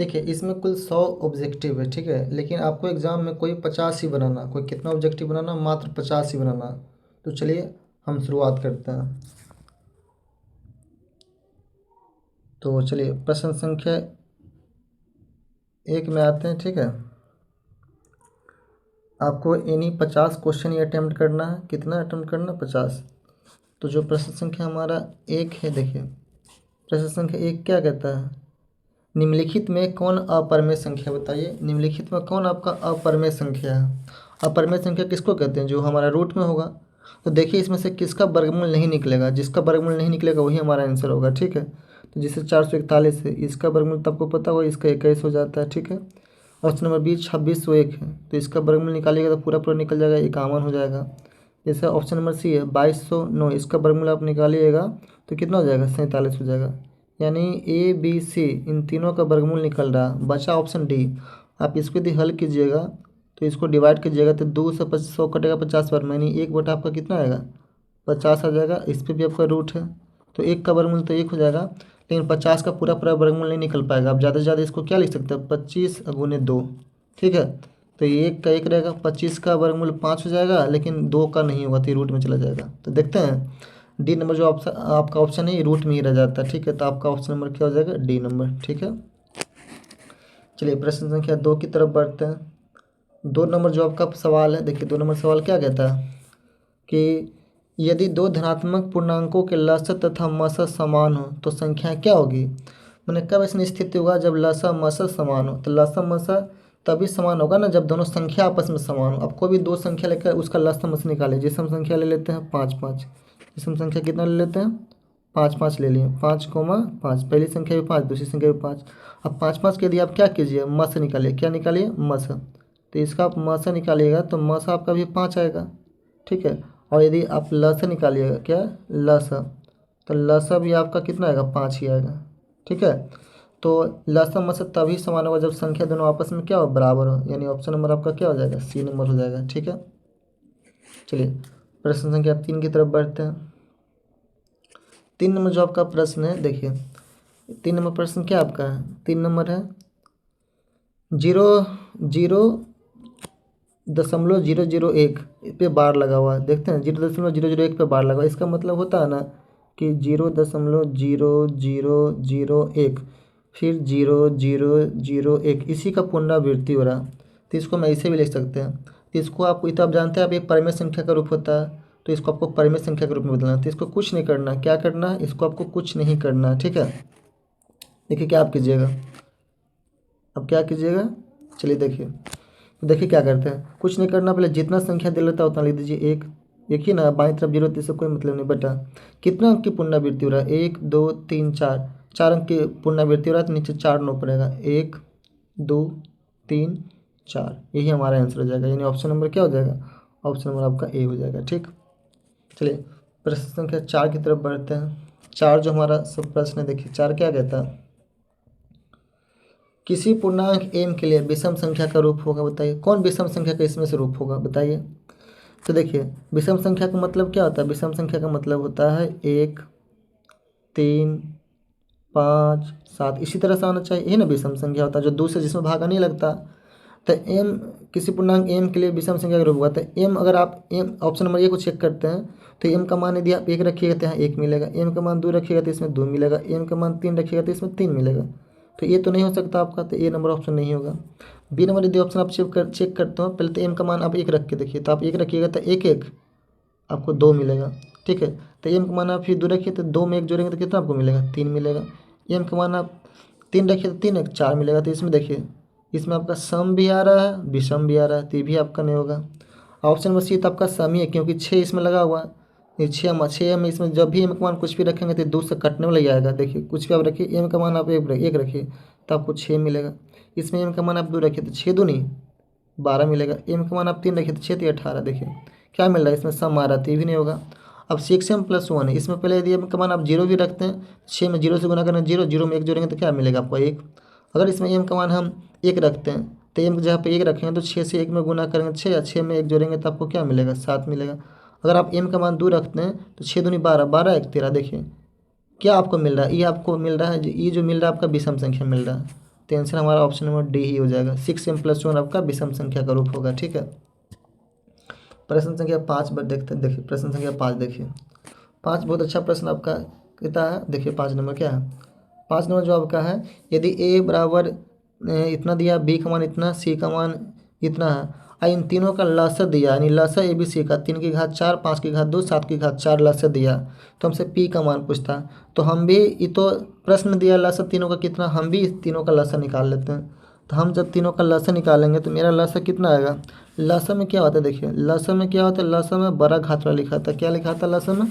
देखिए इसमें कुल 100 ऑब्जेक्टिव है, ठीक है, लेकिन आपको एग्ज़ाम में कोई 50 ही बनाना, कोई कितना ऑब्जेक्टिव बनाना, मात्र 50 ही बनाना। तो चलिए हम शुरुआत करते हैं। तो चलिए प्रश्न संख्या 1 में आते हैं, ठीक है। आपको इन्हीं 50 क्वेश्चन ही अटेम्प्ट करना है। कितना अटेम्प्ट करना? 50। तो जो प्रश्न संख्या हमारा 1 है, देखिए प्रश्न संख्या 1 क्या कहता है? निम्नलिखित में कौन अपरिमेय संख्या? बताइए, निम्नलिखित में कौन आपका अपरिमेय संख्या है? अपरिमेय संख्या किसको कहते हैं? जो हमारा रूट में होगा। तो देखिए इसमें से किसका वर्गमूल नहीं निकलेगा? जिसका वर्गमूल नहीं निकलेगा वही हमारा आंसर होगा, ठीक है। तो जैसे 441 है, इसका वर्गमूल तो आपको पता होगा, इसका 21 हो जाता है, ठीक है। ऑप्शन नंबर बी 2601 है, तो इसका वर्गमूल निकालिएगा तो पूरा पूरा निकल जाएगा, 51 हो जाएगा। जैसे ऑप्शन नंबर सी है 2209, इसका वर्गमूल आप निकालिएगा तो कितना हो जाएगा? 47 हो जाएगा। यानी ए बी सी इन तीनों का वर्गमूल निकल रहा। बचा ऑप्शन डी। आप इसको यदि हल कीजिएगा तो इसको डिवाइड कीजिएगा तो 2 से 100 कटेगा 50 बार, यानी 1 बटा आपका कितना आएगा? 50 आ जाएगा। इस पर भी आपका रूट है तो 1 का वर्गमूल तो 1 हो जाएगा, लेकिन 50 का पूरा पूरा वर्गमूल नहीं निकल पाएगा। आप ज़्यादा से ज़्यादा इसको क्या लिख सकते हैं? 25 गुने 2, ठीक है। तो ये 1 का 1 रहेगा, 25 का वर्गमूल 5 हो जाएगा, लेकिन 2 का नहीं होगा तो ये रूट में चला जाएगा। तो देखते हैं डी नंबर जो ऑप्शन आपका ऑप्शन है ये रूट में ही रह जाता है, ठीक है। तो आपका ऑप्शन नंबर क्या हो जाएगा? डी नंबर, ठीक है। चलिए प्रश्न संख्या 2 की तरफ बढ़ते हैं। 2 नंबर जो आपका सवाल है, देखिए 2 नंबर सवाल क्या कहता है कि यदि दो धनात्मक पूर्णांकों के लसत तथा मसत समान हो तो संख्या क्या होगी? मैंने कब ऐसी स्थिति होगा? जब लसा मसत समान हो। तो लसा मसत तभी समान होगा ना जब दोनों संख्या आपस में समान हो। अब कोई भी दो संख्या लेकर उसका लसा मस निकाले। जैसे हम संख्या ले लेते हैं 5 5, जैसे हम संख्या कितना ले लेते हैं? 5 5 ले लिए, 5,5। पहली संख्या भी 5, दूसरी संख्या भी 5। अब 5 5 के यदि आप क्या कीजिए? मस निकालिए। क्या निकालिए? मस। तो इसका आप मस निकालिएगा तो मस आपका भी 5 आएगा, ठीक है। और यदि आप लस निकालिएगा, क्या? लस, तो लस भी आपका कितना आएगा? 5 ही आएगा, ठीक है। तो लस मस तभी समान होगा जब संख्या दोनों आपस में क्या हो? बराबर हो। यानी ऑप्शन नंबर आपका क्या हो जाएगा? सी नंबर हो जाएगा, ठीक है। चलिए प्रश्न संख्या 3 की तरफ बढ़ते हैं। 3 नंबर जो आपका प्रश्न है, देखिए 3 नंबर प्रश्न क्या आपका है? 3 नंबर है 0.001 पे बार लगा हुआ है। देखते हैं 0.001 पे बार लगा हुआ है। इसका मतलब होता है ना कि 0.0001 फिर 0.001, इसी का पुनरावृत्ति हो रहा। तो इसको मैं ऐसे भी लिख सकते हैं। तो इसको आप जानते हैं, आप ये परिमेय संख्या का रूप होता है, तो इसको आपको परिमेय संख्या के रूप में बदलना है। तो इसको कुछ नहीं करना। क्या करना है? इसको आपको कुछ नहीं करना है, ठीक है। देखिए क्या आप कीजिएगा, अब क्या कीजिएगा? चलिए देखिए, तो देखिए क्या करते हैं, कुछ नहीं करना। पहले जितना संख्या दे लेता है उतना लिख दीजिए। एक देखिए ना, बाईं तरफ 0 इससे कोई मतलब नहीं। बटा कितना अंक की पुनरावृत्ति हो रहा है? 1 2 3 4, 4 अंक की पुनरावृत्ति हो रहा है तो नीचे 4 9 पड़ेगा। 1 2 3 4, यही हमारा आंसर हो जाएगा। यानी ऑप्शन नंबर क्या हो जाएगा? ऑप्शन नंबर आपका ए हो जाएगा, ठीक। चलिए प्रश्न संख्या 4 की तरफ बढ़ते हैं। 4 जो हमारा सब प्रश्न है, देखिए 4 क्या कहता है? किसी पूर्णांक m के लिए विषम संख्या का रूप होगा। बताइए कौन विषम संख्या का इसमें से रूप होगा? बताइए। तो देखिए विषम संख्या का मतलब क्या होता है? विषम संख्या का मतलब होता है 1 3 5 7, इसी तरह से आना चाहिए। ये ना विषम संख्या होता है जो 2 से जिसमें भागा नहीं लगता। तो m किसी पूर्णांक m के लिए विषम संख्या का रूप होगा। तो m अगर आप m ऑप्शन नंबर ए को चेक करते हैं तो m का मान यदि आप 1 रखिएगा तो यहाँ 1 मिलेगा, m का मान 2 रखिएगा तो इसमें 2 मिलेगा, m का मान 3 रखिएगा तो इसमें 3 मिलेगा। तो ये तो नहीं हो सकता आपका, तो ए नंबर ऑप्शन नहीं होगा। बी नंबर यदि ऑप्शन आप चेक करते हो, पहले तो m का मान आप 1 रख के देखिए। तो आप 1 रखिएगा तो 1 1 आपको 2 मिलेगा, ठीक है। तो m का मान आप फिर 2 रखिए तो 2 में 1 जोड़ेंगे तो कितना आपको मिलेगा? 3 मिलेगा। m का मान आप 3 रखिए तो 3 1 4 मिलेगा। तो इसमें देखिए, इसमें आपका सम भी आ रहा है, विषम भी आ रहा है, तो ये भी आपका नहीं होगा। ऑप्शन नंबर सी तो आपका सम ही है, क्योंकि 6 इसमें लगा हुआ है। ये 6 में इसमें जब भी m का मान कुछ भी रखेंगे तो 2 से कटने में लग जाएगा। देखिए कुछ भी आप रखिए, m का मान आप 1 रखिए तो आपको 6 मिलेगा। इसमें m का मान आप 2 रखिए तो 6 दूनी 12 मिलेगा। m का मान आप 3 रखिए तो 6 3 18। देखिए क्या मिल रहा है? इसमें सम आ रहा है, तो ये भी नहीं होगा। अब 6m+1 है, इसमें पहले यदि m का मान आप 0 भी रखते हैं, 6 में 0 से गुना करें 0, 0 में 1 जोड़ेंगे तो क्या मिलेगा आपको? 1। अगर इसमें m का मान हम 1 रखते हैं तो m की जगह पे 1 रखेंगे तो 6 से 1 में गुना करेंगे 6, या 6 में 1 जोड़ेंगे तो आपको क्या मिलेगा? 7 मिलेगा। अगर आप m का मान 2 रखते हैं तो 6 दूनी 12, 12 1 13। देखिए क्या आपको मिल रहा है? ये आपको मिल रहा है, ये जो मिल रहा है आपका विषम संख्या मिल रहा है। तो आंसर हमारा ऑप्शन नंबर डी ही हो जाएगा। 6m+1 आपका विषम संख्या का रूप होगा। ठीक है, प्रश्न संख्या 5 पर देखते हैं। देखिए प्रश्न संख्या 5 देखिए, 5 बहुत अच्छा प्रश्न आपका कहता है। देखिए 5 नंबर क्या है, 5 नंबर जो आपका है, यदि a बराबर इतना दिया, b का मान इतना, c का मान इतना है, और इन तीनों का लसाअ दिया, यानी लसाअ a b c का 3 की घात 4, 5 की घात 2, 7 की घात 4 लसाअ दिया, तो हमसे p का मान पूछता। तो हम भी ये तो प्रश्न दिया लसाअ तीनों का कितना, हम भी इस तीनों का लसाअ निकाल लेते हैं। तो हम जब तीनों का लसाअ निकालेंगे तो मेरा लसाअ कितना आएगा। लसाअ में क्या होता है, देखिए लसाअ में क्या होता है, लसाअ में बड़ा घात वाला लिखा था। क्या लिखा था लसाअ में,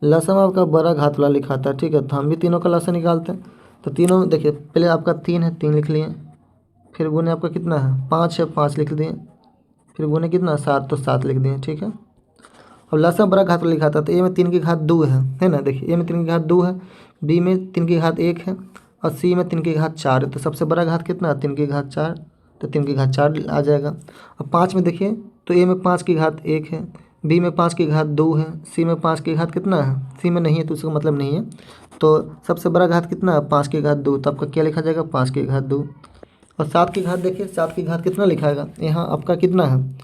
लसाअ में आपका बड़ा घात वाला लिखा था। ठीक है, तो हम भी तीनों का लसाअ निकालते हैं। तो तीनों देखिए, पहले आपका 3 है, 3 लिख लिए, फिर गुने आपका कितना है 5 है, 5 लिख दिए, फिर गुने कितना 7, तो 7 लिख दिए। ठीक है, अब लसाअ बड़ा घात वाला लिखा था, तो ए में 3 की घात 2 है ना। देखिए ए में 3 की घात 2 है, बी में 3 की घात 1 है, और सी में 3 की घात 4 है। तो सबसे बड़ा घात कितना है 3 की घात 4, तो 3 की घात 4 आ जाएगा। अब 5 में देखिए, तो ए में 5 की घात 1 है, बी में 5 की घात 2 है, सी में 5 की घात कितना है, सी में नहीं है तो उसका मतलब नहीं है। तो सबसे बड़ा घात कितना है 5 की घात 2, तो आपका क्या लिखा जाएगा 5 की घात 2। और 7 की घात देखिए, 7 की घात कितना लिखाएगा, यहाँ आपका कितना है,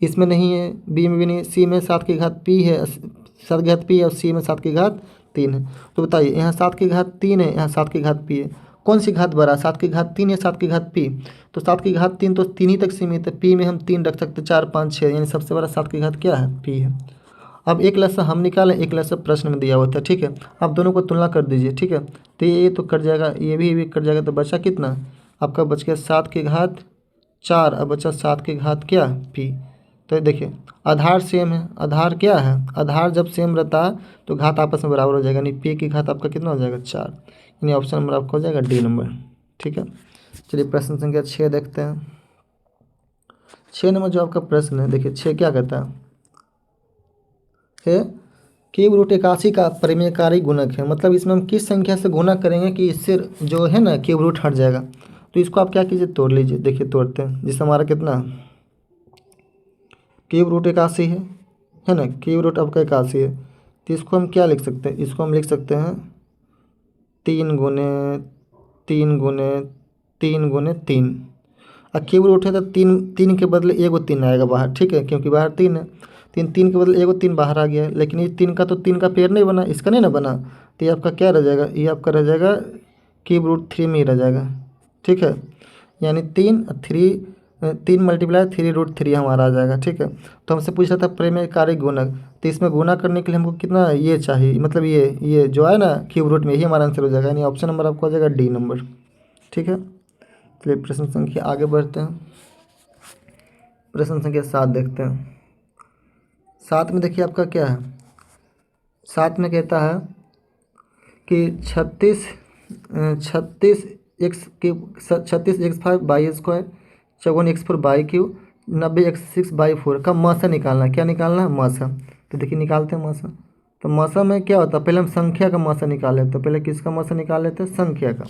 इसमें नहीं है, बी में भी नहीं, सी में 7 की घात पी है, 7 की घात पी है, और सी में 7 की घात 3 है। तो बताइए यहाँ 7 की घात 3 है, यहाँ 7 की घात पी है, कौन सी घात बड़ा, 7 की घात 3 या 7 की घात पी। तो 7 की घात 3 तो 3 ही तक सीमित है, पी में हम 3 रख सकते, 4 5 6, यानी सबसे बड़ा 7 की घात क्या है पी है। अब एक लसाअ हम निकालें, एक लसाअ प्रश्न में दिया हुआ था। ठीक है, आप दोनों को तुलना कर दीजिए। ठीक है, तो ये तो कट जाएगा, ये भी कट जाएगा, तो बचा कितना आपका, बच गया 7 की घात 4, अब बचा 7 की घात क्या पी। तो देखिए आधार सेम है, आधार क्या है, आधार जब सेम रहता है तो घात आपस में बराबर हो जाएगा, यानी पी की घात आपका कितना हो जाएगा 4, यानी ऑप्शन नंबर आपका हो जाएगा डी नंबर। ठीक है, चलिए प्रश्न संख्या 6 देखते हैं। 6 नंबर जो आपका प्रश्न है, देखिए 6 क्या कहता है, क्यूब रूट 81 का परिमेयकारी गुणक है। मतलब इसमें हम किस संख्या से गुना करेंगे कि इससे जो है ना क्यूब रूट हट जाएगा। तो इसको आप क्या कीजिए, तोड़ लीजिए। देखिए तोड़ते हैं, जिससे हमारा कितना क्यूब रूट 81 है ना, क्यूब रूट आपका 81 है। तो इसको हम क्या लिख सकते हैं, इसको हम लिख सकते हैं 3 गुने 3 गुने 3 गुने 3। और क्यूब रूट है तो 3 3 के बदले एगो 3 आएगा बाहर। ठीक है, क्योंकि बाहर 3 है, 3 3 के बदले एगो 3 बाहर आ गया है। लेकिन ये 3 का तो 3 का पेयर नहीं बना, इसका नहीं ना बना, तो ये आपका क्या रह जाएगा, ये आपका रह जाएगा क्यूब रूट 3 में ही रह जाएगा। ठीक है, यानी 3 3 3 मल्टीप्लाई 3√3 हमारा आ जाएगा। ठीक है, तो हमसे पूछ रहा था परिमेयकारी गुणक, तो इसमें गुना करने के लिए हमको कितना ये चाहिए, मतलब ये जो है ना क्यूब रूट में, यही हमारा आंसर हो जाएगा, यानी ऑप्शन नंबर आपको हो जाएगा डी नंबर। ठीक है, चलिए प्रश्न संख्या आगे बढ़ते हैं। प्रश्न संख्या 7 देखते हैं। 7 में देखिए आपका क्या है, 7 में कहता है कि 36x5 54x4/3 90x6/4 का मासा निकालना है। क्या निकालना है, मासा। तो देखिए निकालते हैं मासा। तो मासा में क्या होता है, पहले हम संख्या का मासा निकाल लेते हैं। तो पहले किसका मासा निकाल लेते हैं, संख्या का।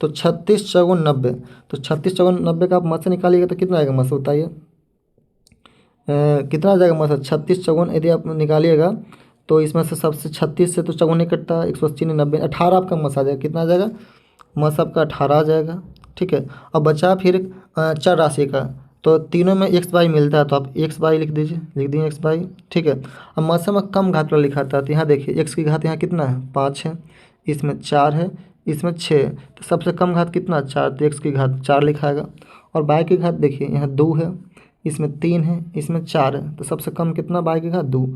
तो 36 चौगुन 90, तो 36 चौगुन 90 का आप मासा निकालिएगा तो कितना आएगा मासा, बताइए कितना आ जाएगा मासा। 36 चौगुन यदि आप निकालिएगा तो इसमें से सबसे 36 से तो चौगुन नहीं कटता, 180 90 18 आपका मासा आ जाएगा। कितना आ जाएगा मासा आपका 18 आ जाएगा। ठीक है, अब बचा फिर चर राशि का, तो तीनों में एक्स बाई मिलता है, तो आप एक्स बाई लिख दीजिए, लिख दिए एक्स बाई। ठीक है, अब मासा में कम घात वाला लिखा था, तो यहाँ देखिए एक्स की घात यहाँ कितना है 5 है, इसमें 4 है, इसमें 6, तो सबसे कम घात कितना 4, तो एक्स की घात 4 लिखाएगा। और बाई की घात देखिए यहाँ 2 है, इसमें 3 है, इसमें 4 है, तो सबसे कम कितना बाई की घात 2,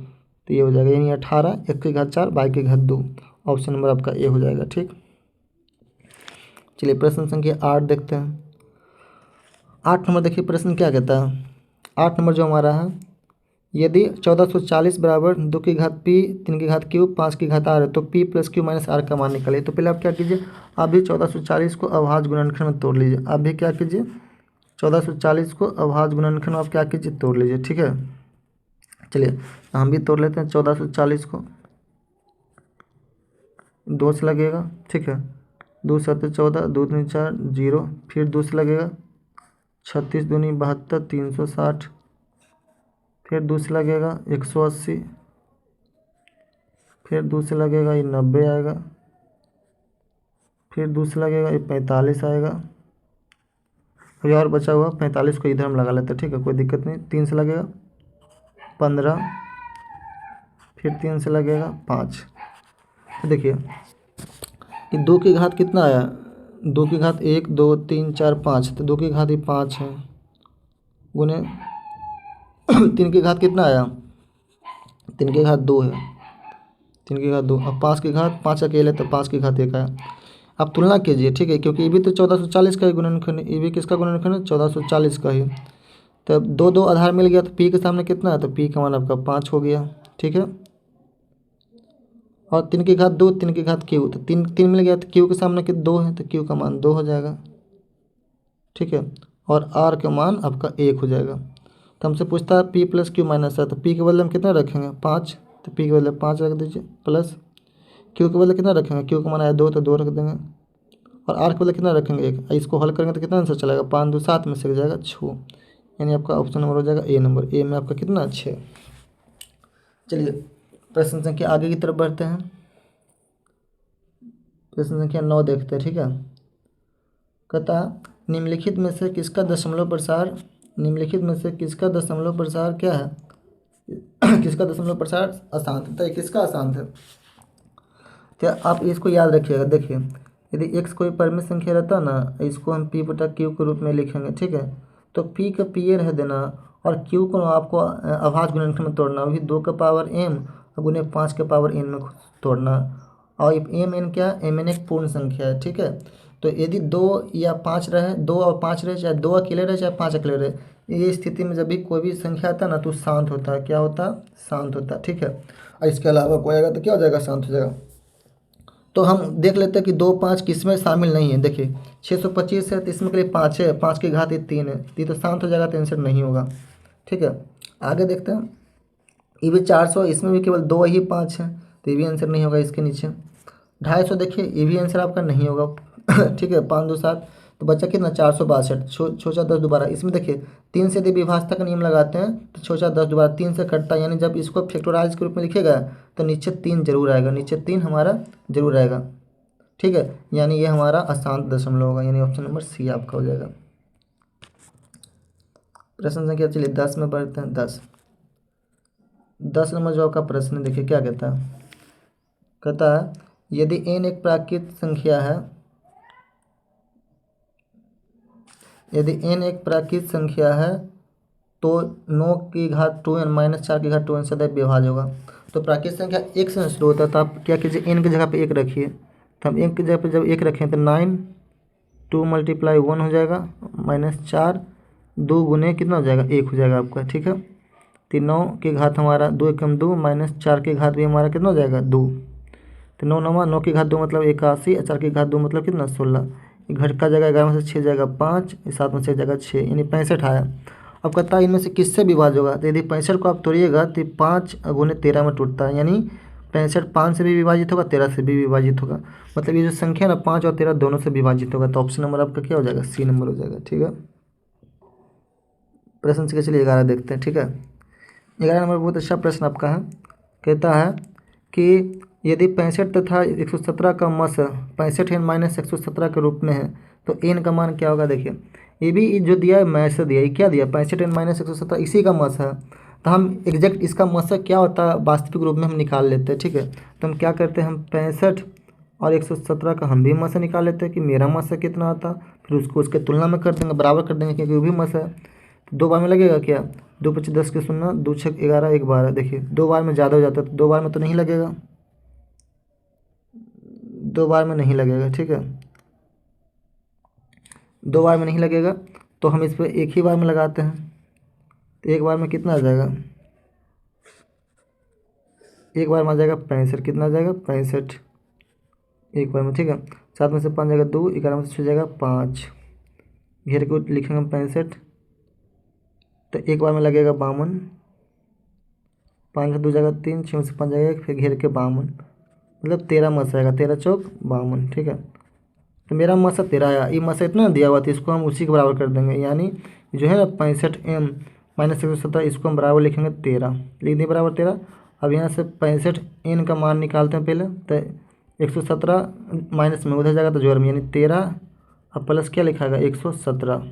तो ये हो जाएगा, यानी 18 एक्स की घात 4 बाई की घात 2, ऑप्शन नंबर आपका ए हो जाएगा। ठीक, चलिए प्रश्न संख्या 8 देखते हैं। 8 नंबर देखिए प्रश्न क्या कहता है। 8 नंबर जो हमारा है, यदि 1440 बराबर 2 की घात पी 3 की घात क्यू 5 की घात आर है, तो P plus Q minus R का मान निकालिए। तो पहले आप क्या कीजिए, आप भी 1440 को अभाज्य गुणनखंड में तोड़ लीजिए। आप भी क्या कीजिए, 1440 को अभाज्य गुणनखंड में आप क्या कीजिए, तोड़ लीजिए। ठीक है, चलिए हम भी तोड़ लेते हैं 1440 को, 2 से लगेगा। ठीक है, 2 7 14, 2 3 4 0, फिर 2 से लगेगा 36 दूनी 72 360, फिर 2 से लगेगा 180, फिर 2 से लगेगा ये 90 आएगा, फिर दूसरा लगेगा ये 45 आएगा। अभी और बचा हुआ 45 को इधर हम लगा लेते हैं, ठीक है, कोई दिक्कत नहीं। 3 से लगेगा 15, फिर 3 से लगेगा 5। देखिए ये 2 की घात कितना आया, 2 की घात 1 2 3 4 5, तो 2 की घात ये 5 है, गुने 3 की घात कितना आया, 3 की घात 2 है, 3 की घात 2। अब 5 की घात 5 अकेले, तो 5 की घात 1 आया। अब तुलना कीजिए, ठीक है, क्योंकि ये भी तो 1440 का ही गुणनखंड है, ये भी किसका गुणनखंड है, 1440 का ही। तब दो दो आधार मिल गया, तो पी के सामने कितना है, तो पी का मान आपका 5 हो गया, ठीक है। और 3 की घात 2, 3 की घात क्यू, तो 3 3 मिल गया, तो क्यू के सामने 2 है, तो क्यू का मान 2 हो जाएगा, ठीक है। और आर का मान आपका 1 हो जाएगा। तो हमसे पूछता है P plus Q minus R, तो पी के बदले हम कितना रखेंगे 5, तो पी के बदले 5 रख दीजिए, प्लस क्यू के बदले कितना रखेंगे, क्यू का मान आया 2, तो 2 रख देंगे। और आर के बदले कितना रखेंगे 1, इसको हल करेंगे तो कितना आंसर चलेगा, 5 2 7 में से हो जाएगा 6, यानी आपका ऑप्शन नंबर हो जाएगा ए नंबर। ए में आपका कितना 6। चलिए प्रश्न संख्या आगे की तरफ बढ़ते हैं। प्रश्न संख्या 9 देखते हैं, ठीक है। कहता निम्नलिखित में से किसका दशमलव प्रसार, निम्नलिखित में से किसका दशमलव प्रसार क्या है किसका दशमलव प्रसार अशांत है, तो किसका अशांत है। तो आप इसको याद रखिएगा। देखिए यदि x कोई परिमित संख्या रहता ना, इसको हम p बटा q के रूप में लिखेंगे, ठीक है। तो p का p रह देना, और q को आपको अभाज्य गुणनखंड में तोड़ना, वही 2 का पावर m गुने 5 के पावर n में तोड़ना। और एम एन क्या, एम एन एक पूर्ण संख्या है, ठीक है। तो यदि 2 या 5 रहे, 2 और 5 रहे, चाहे 2 अकेले रहे चाहे 5 अकेले रहे, ये स्थिति में जब भी कोई भी संख्या आता है ना, तो शांत होता है। क्या होता है, शांत होता है, ठीक है। और इसके अलावा कोई आएगा तो क्या हो जाएगा, शांत हो जाएगा। तो हम देख लेते हैं कि 2 5 किसमें शामिल नहीं है। देखिए 625 है, तो इसमें के लिए 5 है, 5 की घात 3 है, तो ये तो शांत हो जाएगा, तो आंसर नहीं होगा, ठीक है। आगे देखते हैं, ये भी 400, इसमें भी केवल 2 ही 5 है, तो ये भी आंसर नहीं होगा इसके नीचे। 250, देखिए ये भी आंसर आपका नहीं होगा ठीक है। 5 2 7, तो बच्चा कितना 462, छोचा 10 दोबारा। इसमें देखिए 3 से यदि विभाजता का नियम लगाते हैं, तो छोचा 10 दोबारा 3 से कटता है, यानी जब इसको फैक्टराइज के रूप में लिखेगा तो नीचे 3 जरूर आएगा, नीचे 3 हमारा जरूर आएगा, ठीक है। यानी ये हमारा अशांत दशमलव होगा, यानी ऑप्शन नंबर सी आपका हो जाएगा। प्रश्न संख्या चलिए 10 में बढ़ते हैं। 10 नंबर जो आपका प्रश्न, देखिए क्या कहता है। कहता है यदि n एक प्राकृत संख्या है, यदि n एक प्राकृत संख्या है, तो 9 की घात 2n माइनस 4 की घात 2n सदैव विभाज्य होगा। तो प्राकृत संख्या 1 से शुरू होता है, तो आप क्या कीजिए, n की जगह पे 1 रखिए। तो हम 1 की जगह पे जब 1 रखें तो 9 2 मल्टीप्लाई 1 हो जाएगा, माइनस 4 2 गुने कितना हो जाएगा 1 हो जाएगा आपका, ठीक है। तो 9 की घात हमारा 2 एकम 2, माइनस 4 की घात भी हमारा कितना हो जाएगा 2, तो 9 9 9 की घात 2 मतलब 81, 4 की घात 2 मतलब कितना 16। घट का जगह 11 में से 6 जाएगा 5, 7 में से जाएगा 6, यानी 65 आया। अब कहता है इनमें से किससे विभाज्य होगा, तो यदि 65 को आप तोड़िएगा तो 5 गुने 13 में टूटता है, यानी 65 5 से भी विभाजित होगा, 13 से भी विभाजित होगा। मतलब ये जो संख्या ना 5 और 13 दोनों से विभाजित होगा, तो ऑप्शन नंबर आपका क्या हो जाएगा, सी नंबर हो जाएगा, ठीक है। प्रश्न संख्या चलिए 11 देखते हैं, ठीक है। 11 नंबर बहुत अच्छा प्रश्न आपका है। कहता है कि यदि 65 तथा 117 का मस 65 n माइनस 117 के रूप में है, तो n का मान क्या होगा। देखिए ये भी जो दिया है मैथ से दिया है, क्या दिया 65 n माइनस 117 इसी का मस है। तो हम एग्जैक्ट इसका मस क्या होता है वास्तविक रूप में हम निकाल लेते हैं, ठीक है। तो हम क्या करते हैं, हम 65 और 117 का हम भी मस निकाल लेते हैं कि मेरा मस कितना आता, फिर उसको उसके तुलना में कर देंगे, बराबर कर देंगे, क्योंकि वो भी मस है। तो 2 बार में लगेगा क्या, 2 5 10 के 0, 2 6 11, 1 12। देखिए 2 बार में ज़्यादा हो जाता है, तो 2 बार में तो नहीं लगेगा, 2 बार में नहीं लगेगा, ठीक है। 2 बार में नहीं लगेगा, तो हम इस पर एक ही बार में लगाते हैं। तो एक बार में कितना आ जाएगा, एक बार में आ जाएगा 65, कितना आ जाएगा 65 एक बार में, ठीक है। 7 में से 5 जाएगा 2, 11 में से 6 जाएगा 5, घेर को लिखेंगे हम 65, तो एक बार में लगेगा 52, 5 से 2 जाएगा 3, 6 में से 5 जाएगा 1, फिर घेर के 52, मतलब 13 मस आएगा, 13 चौक 52, ठीक है। तो मेरा मसा 13 आया, ये मसा इतना दिया हुआ था, इसको हम उसी के बराबर कर देंगे, यानी जो है ना 65 m माइनस 117, इसको हम बराबर लिखेंगे 13, लिख दिए बराबर 13। अब यहाँ से 65 n का मान निकालते हैं पहले, तो 117 माइनस में उधर जाएगा तो जोड़ में, यानी 13 अब प्लस क्या लिखा है 117।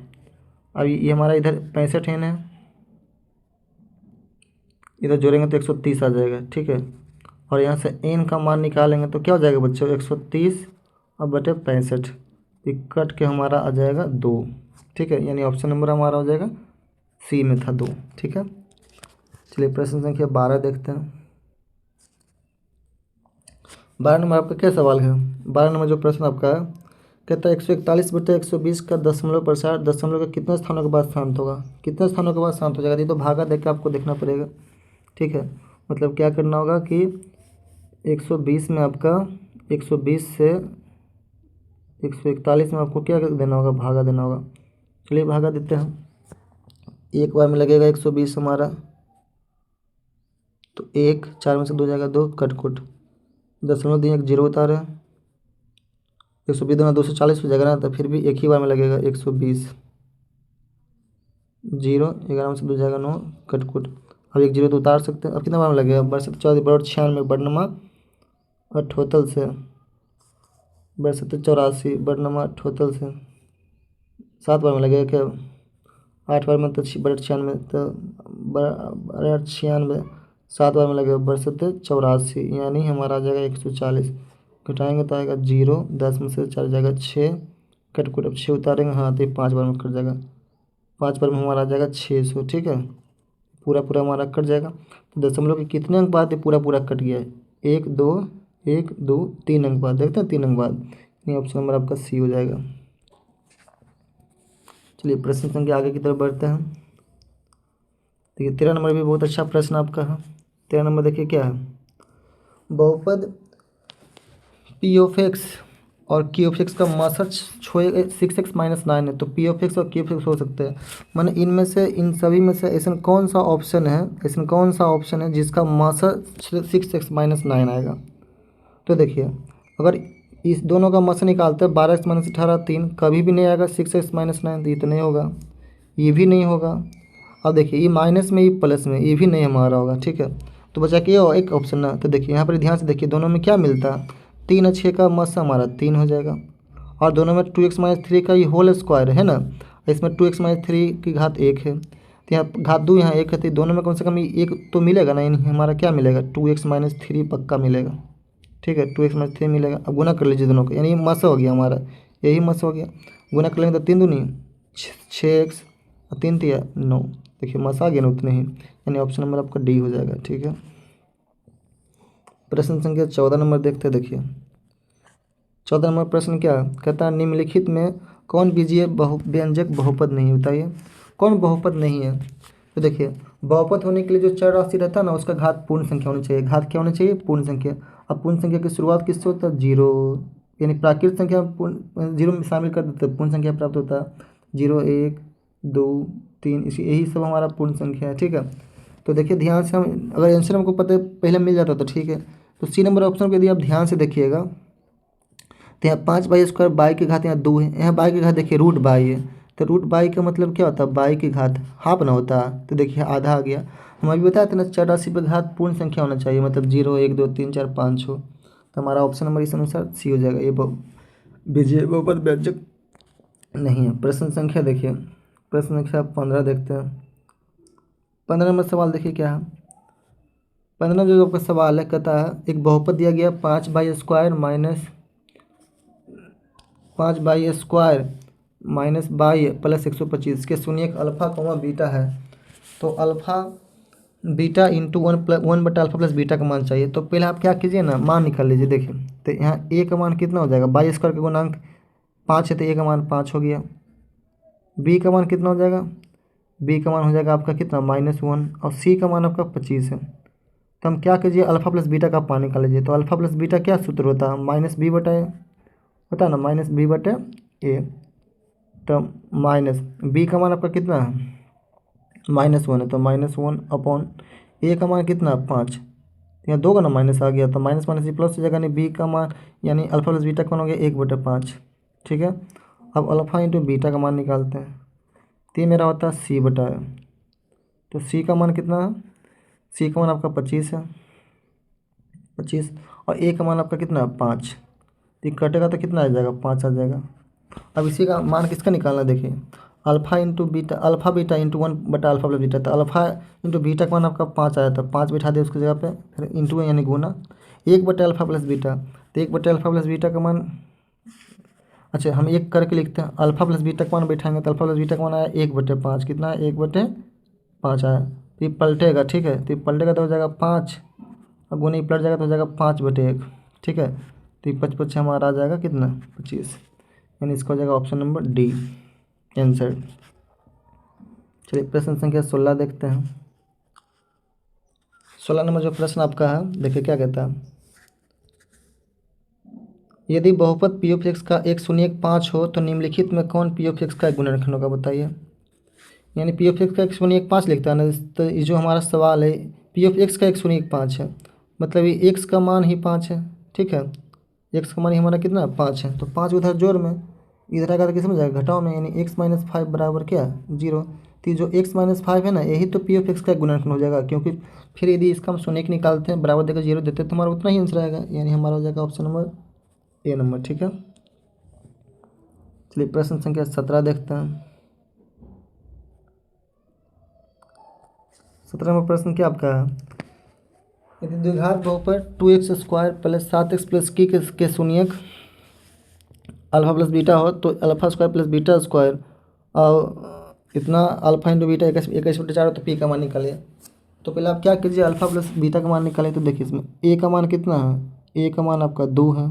अब ये हमारा इधर 65 है, इधर जोड़ेंगे तो 130 आ जाएगा, ठीक है। और यहाँ से n का मान निकालेंगे तो क्या हो जाएगा बच्चों 130 और बटे 65, ये कट के हमारा आ जाएगा 2, ठीक है। यानी ऑप्शन नंबर हमारा हो जाएगा सी में था 2, ठीक है। चलिए प्रश्न संख्या 12 देखते हैं। 12 नंबर आपका क्या सवाल है? 12 नंबर जो प्रश्न आपका है, कहता है 141 बटे 120 का दशमलव प्रसार दशमलव के कितने स्थानों के बाद शांत होगा? कितने स्थानों के बाद शांत हो जाएगा? ये तो भागा देख के आपको देखना पड़ेगा, ठीक है। मतलब क्या करना होगा कि 120 में आपका 120 से 141 में आपको क्या देना होगा? भागा देना होगा। चलिए भागा देते हैं। एक बार में लगेगा 120 हमारा, तो 1 4 में से 2 जाएगा 2, कटकुट दशमलव दिए 1 जीरो उतारे, 120 दूना 240 हो जाएगा ना, तो फिर भी एक ही बार में लगेगा 120, जीरो 11 में से 2 जाएगा 9, कटकुट। अब 1 जीरो तो उतार सकते हैं। अब कितना बार में लगेगा? बरसत 14 बरोड़ 96 बड़नमा अठोतल से, बरसत 84 बड़नमा अठोतल से 7 बार में लगेगा क्या? 8 बार में तो बड़े 96 तो बड़े 96 7 बार में लगेगा बरसत 84, यानी हमारा आ जाएगा 140। घटाएंगे तो आएगा 0, 10 में से 4 जाएगा 6, कटकुट अब 6 उतारेंगे, हाँ तो 5 बार में कट जाएगा, 5 बार में हमारा आ जाएगा 600, ठीक है। पूरा पूरा हमारा कट जाएगा। तो दशमलव के कितने अंक बाद ये पूरा पूरा कट गया है? 1 2 1 2 3 अंक बाद, देखते हैं 3 अंक बाद, यानी ऑप्शन नंबर आपका सी हो जाएगा। चलिए प्रश्न संख्या आगे की तरफ बढ़ते हैं। देखिए 13 नंबर भी बहुत अच्छा प्रश्न आपका है। 13 नंबर देखिए क्या है, बहुपद पी ऑफ एक्स और क्यू ऑफ एक्स का मासर 6x माइनस 9 है, तो पी ऑफ एक्स और क्यू ऑफ एक्स हो सकते हैं। माने इनमें से इन सभी में से ऐसा कौन सा ऑप्शन है, ऐसा कौन सा ऑप्शन है जिसका मासर 6x माइनस 9 आएगा? तो देखिए अगर इस दोनों का मासर निकालते हैं 12x माइनस 18 3, कभी भी नहीं आएगा 6x माइनस 9, तो ये तो नहीं होगा, ये भी नहीं होगा। अब देखिए ये माइनस में, ये प्लस में, ये भी नहीं हमारा होगा, ठीक है। तो बचा के ये एक ऑप्शन ना, तो देखिए यहाँ पर ध्यान से देखिए दोनों में क्या मिलता है, 3 और 6 का मासा हमारा 3 हो जाएगा, और दोनों में 2x माइनस 3 का ये होल स्क्वायर है ना, इसमें 2x माइनस 3 की घात 1 है, तो यहाँ घात 2 यहाँ 1 है, तो दोनों में कम से कम एक तो मिलेगा ना, यानी हमारा क्या मिलेगा 2x माइनस 3 पक्का मिलेगा, ठीक है। 2x माइनस 3 मिलेगा। अब गुना कर लीजिए दोनों का, यानी मस हो गया हमारा, यही मस हो गया। गुना कर लेंगे तो 3 दूनी 6x और 3 तिया 9, देखिए मस आ गया ना उतने ही, यानी ऑप्शन नंबर आपका डी हो जाएगा, ठीक है। प्रश्न संख्या 14 नंबर देखते हैं। देखिए 14 नंबर प्रश्न क्या कहता है, निम्नलिखित में कौन बीजीय व्यंजक बहुपद नहीं? बताइए कौन बहुपद नहीं है? तो देखिए बहुपद होने के लिए जो चर राशि रहता है ना, उसका घात पूर्ण संख्या होनी चाहिए। घात क्या होनी चाहिए? पूर्ण संख्या। अब पूर्ण संख्या की शुरुआत किससे होता है? जीरो, यानी प्राकृत संख्या पूर्ण जीरो में शामिल कर देते हैं, पूर्ण संख्या प्राप्त होता है। 0 1 2 3, इसी यही सब हमारा पूर्ण संख्या है, ठीक है। तो देखिए ध्यान से, हम अगर आंसर हमको पता पहले मिल जाता तो ठीक है। तो सी नंबर ऑप्शन को यदि आप ध्यान से देखिएगा तो यहाँ 5/² बाई की घात यहाँ 2 है, यहाँ बाई की घात देखिए रूट बाई है, तो रूट बाई का मतलब क्या होता है? बाई की घात हाफ ना होता है, तो देखिए आधा आ गया। हम अभी बताए थे ना चर राशि पर घात पूर्ण संख्या होना चाहिए, मतलब 0 1 2 3 4 5 6, तो हमारा ऑप्शन नंबर इस अनुसार सी हो जाएगा, ये बीजीय बहुपद व्यंजक नहीं है। प्रश्न संख्या देखिए, प्रश्न संख्या 15 देखते हैं। 15 नंबर सवाल देखिए क्या है। 15 जो आपका सवाल है, कहता है एक बहुपद दिया गया 5/² माइनस 5/² माइनस बाई प्लस 125 के शून्य एक अल्फ़ा कॉमा बीटा है, तो alpha beta into 1/α plus beta का मान चाहिए। तो पहले आप क्या कीजिए ना, मान निकाल लीजिए। देखिए तो यहाँ ए का मान कितना हो जाएगा? बाई स्क्वायर का गुणांक 5 है, तो ए का मान 5 हो गया। बी का मान कितना हो जाएगा? बी का मान हो जाएगा आपका कितना? -1, और सी का मान आपका 25 है। तो हम क्या कीजिए, अल्फ़ा प्लस बीटा का मान निकाल लीजिए। तो अल्फ़ा प्लस बीटा क्या सूत्र होता है? -b/a होता है ना, -b/a। तो माइनस बी का मान आपका कितना है? -1 है, तो -1 अपॉन ए का मान कितना? 5, यहाँ 2 का ना माइनस आ गया, तो माइनस माइनस ये प्लस हो जाएगा, यानी बी का मान यानी अल्फ़ा प्लस बीटा का मान हो गया 1/5, ठीक है। अब अल्फ़ा इंटू बीटा का मान निकालते हैं, तो ये मेरा होता है c/a। तो सी का मान कितना है? सी का मान आपका 25 है, 25, और ए का मान आपका कितना है 5, तो ये कटेगा तो कितना आ जाएगा 5 आ जाएगा। अब इसी का मान किसका निकालना है देखिए, alpha into beta, alpha beta into 1/α plus beta, तो अल्फ़ा इंटू बीटा का मान आपका 5 आया था, 5 बिठा दिया उसकी जगह पे, फिर इंटू यानी गुना 1/α प्लस बीटा, तो 1/α प्लस बीटा का मान, अच्छा हम एक करके लिखते हैं, अल्फ़ा प्लस बीटा का मान बैठाएंगे तो अल्फ़ा प्लस बीटा का मान आया 1/5, कितना है 1/5 आया, तो ये पलटेगा, ठीक है, तो ये पलटेगा तो हो जाएगा 5, और गुना ही पलट जाएगा तो हो जाएगा 5/1, ठीक है, तो ये 5 हमारा आ जाएगा कितना 25, यानी इसका हो जाएगा ऑप्शन नंबर डी आंसर। चलिए प्रश्न संख्या 16 देखते हैं। 16 नंबर जो प्रश्न आपका है देखिए क्या कहता है, यदि बहुपद पी ऑफ एक्स का 1/5 हो तो निम्नलिखित में कौन पी ऑफ एक्स का एक गुणनखंड होगा बताइए। यानी पी ऑफ एक्स का 1/5 लिखता है ना, तो ये जो हमारा सवाल है पी ऑफ एक्स का 1/5 है, मतलब ये एक्स का मान ही 5 है, ठीक है, एक्स का मान ही हमारा कितना 5 है, तो 5 उधर जोड़ में, इधर आएगा तो किस में जाएगा घटाओ में, यानी x-5 बराबर क्या 0, तो जो x-5 है ना यही तो पी ऑफ एक्स का गुणनखंड हो जाएगा, क्योंकि फिर यदि इसका हम शून्य निकालते हैं बराबर देकर 0 देते हैं तो हमारा उतना ही आंसर आएगा, यानी हमारा हो जाएगा ऑप्शन नंबर ए नंबर, ठीक है। चलिए प्रश्न संख्या 17 देखते हैं। 17 नंबर प्रश्न क्या आपका है, यदि द्विघात बहुपद 2x² प्लस 7x प्लस के शून्यक अल्फा प्लस बीटा हो तो alpha square plus beta square और इतना अल्फा इंटू बीटा 21/4 हो तो पी का मान निकालिए। तो पहले आप क्या कीजिए, अल्फा प्लस बीटा का मान निकालें, तो देखिए इसमें ए का मान कितना है, ए का मान आपका 2 है,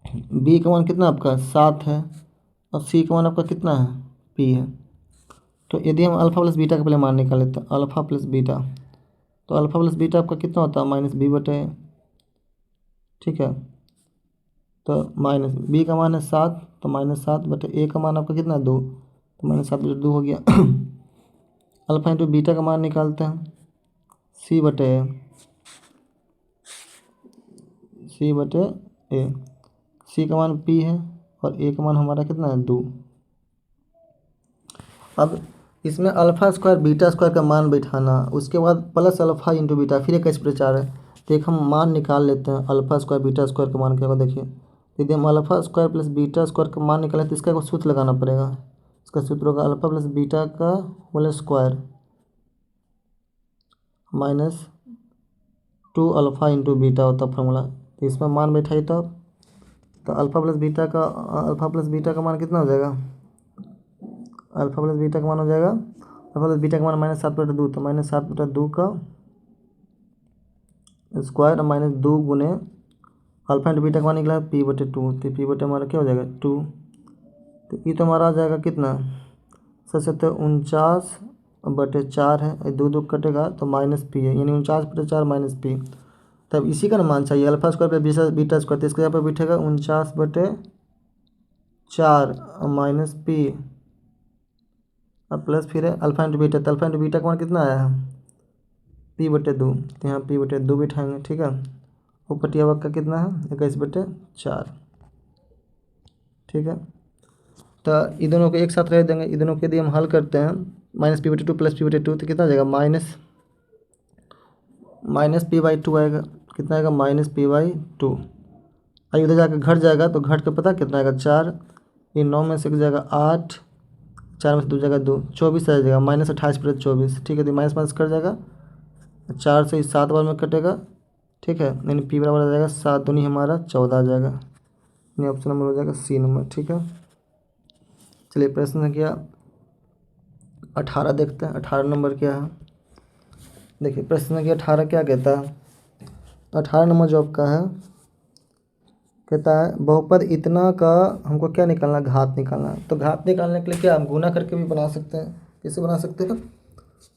बी का मान कितना आपका 7 है, और सी का मान आपका कितना है पी है। तो यदि हम अल्फा प्लस बीटा का पहले मान निकालें तो अल्फा प्लस बीटा, तो अल्फा प्लस बीटा आपका कितना होता है -b/, ठीक है, तो माइनस बी का मान है 7, तो -7/, ए का मान आपका कितना 2, तो -7/2 हो गया। अल्फा इंटू बीटा का मान निकालते हैं c/a, c/a, सी का मान p है और ए का मान हमारा कितना है 2। अब इसमें अल्फ़ा स्क्वायर बीटा स्क्वायर का मान बैठाना, उसके बाद प्लस अल्फ़ा इंटू बीटा, फिर 21/4 है, तो एक हम मान निकाल लेते हैं अल्फ़ा स्क्वायर बीटा स्क्वायर का मान क्या होगा देखिए, यदि हम alpha square plus beta square का मान निकालें तो इसका एक सूत्र लगाना पड़ेगा, इसका सूत्र होगा अल्फ़ा प्लस बीटा का whole square -2 alpha into beta होता फॉर्मूला, तो इसमें मान बैठाई तो अल्फ़ा प्लस बीटा का मान कितना हो जाएगा, अल्फ़ा प्लस बीटा का मान हो जाएगा, अल्फ़ा प्लस बीटा का मान -7/2, तो -7/2 का स्क्वायर -2 गुने अल्फ़ा इंटू बीटा का मान निकला p/2, तो p/2 हमारा क्या हो जाएगा 2, तो ये तो हमारा आ जाएगा कितना 49/4 है, 2 कटेगा तो -p है, यानी 49/4 -p। तब इसी का ना मान चाहिए alpha square plus beta square, तो इसके यहाँ पर बैठेगा 49/4 -p और प्लस फिर है अल्फ़ा इंटू बीटा, तो अल्फ़ा इंटू बीटा का मान कितना आया है p/2, तो यहाँ p/2 बिठाएंगे, ठीक है, ऊपर टी का कितना है 21/4, ठीक है, तो ये दोनों को एक साथ रह देंगे, ये दोनों को यदि हम हल करते हैं -p/2 प्लस p/2 तो कितना आ जाएगा -p/2 आएगा, कितना आएगा -p/2, आई उधर जाकर घट जाएगा तो घट के पता कितना आएगा 4, ये 9 में से जाएगा 8, 4 में से 2 जाएगा 2, 24 आ जाएगा -28/24, ठीक है, तो माइनस माइनस कट जाएगा, 4 से 7 बार में कटेगा, ठीक है, यानी p बराबर आ जाएगा 7 दूनी हमारा 14 आ जाएगा, यानी ऑप्शन नंबर हो जाएगा सी नंबर, ठीक है। चलिए प्रश्न संख्या 18 देखते हैं, 18 नंबर क्या है देखिए, प्रश्न संख्या 18 क्या कहता है, 18 नंबर जो आपका है कहता है बहुपद इतना का हमको क्या निकालना, घात निकालना है, तो घात निकालने के लिए क्या हम गुना करके भी बना सकते हैं, कैसे बना सकते हैं,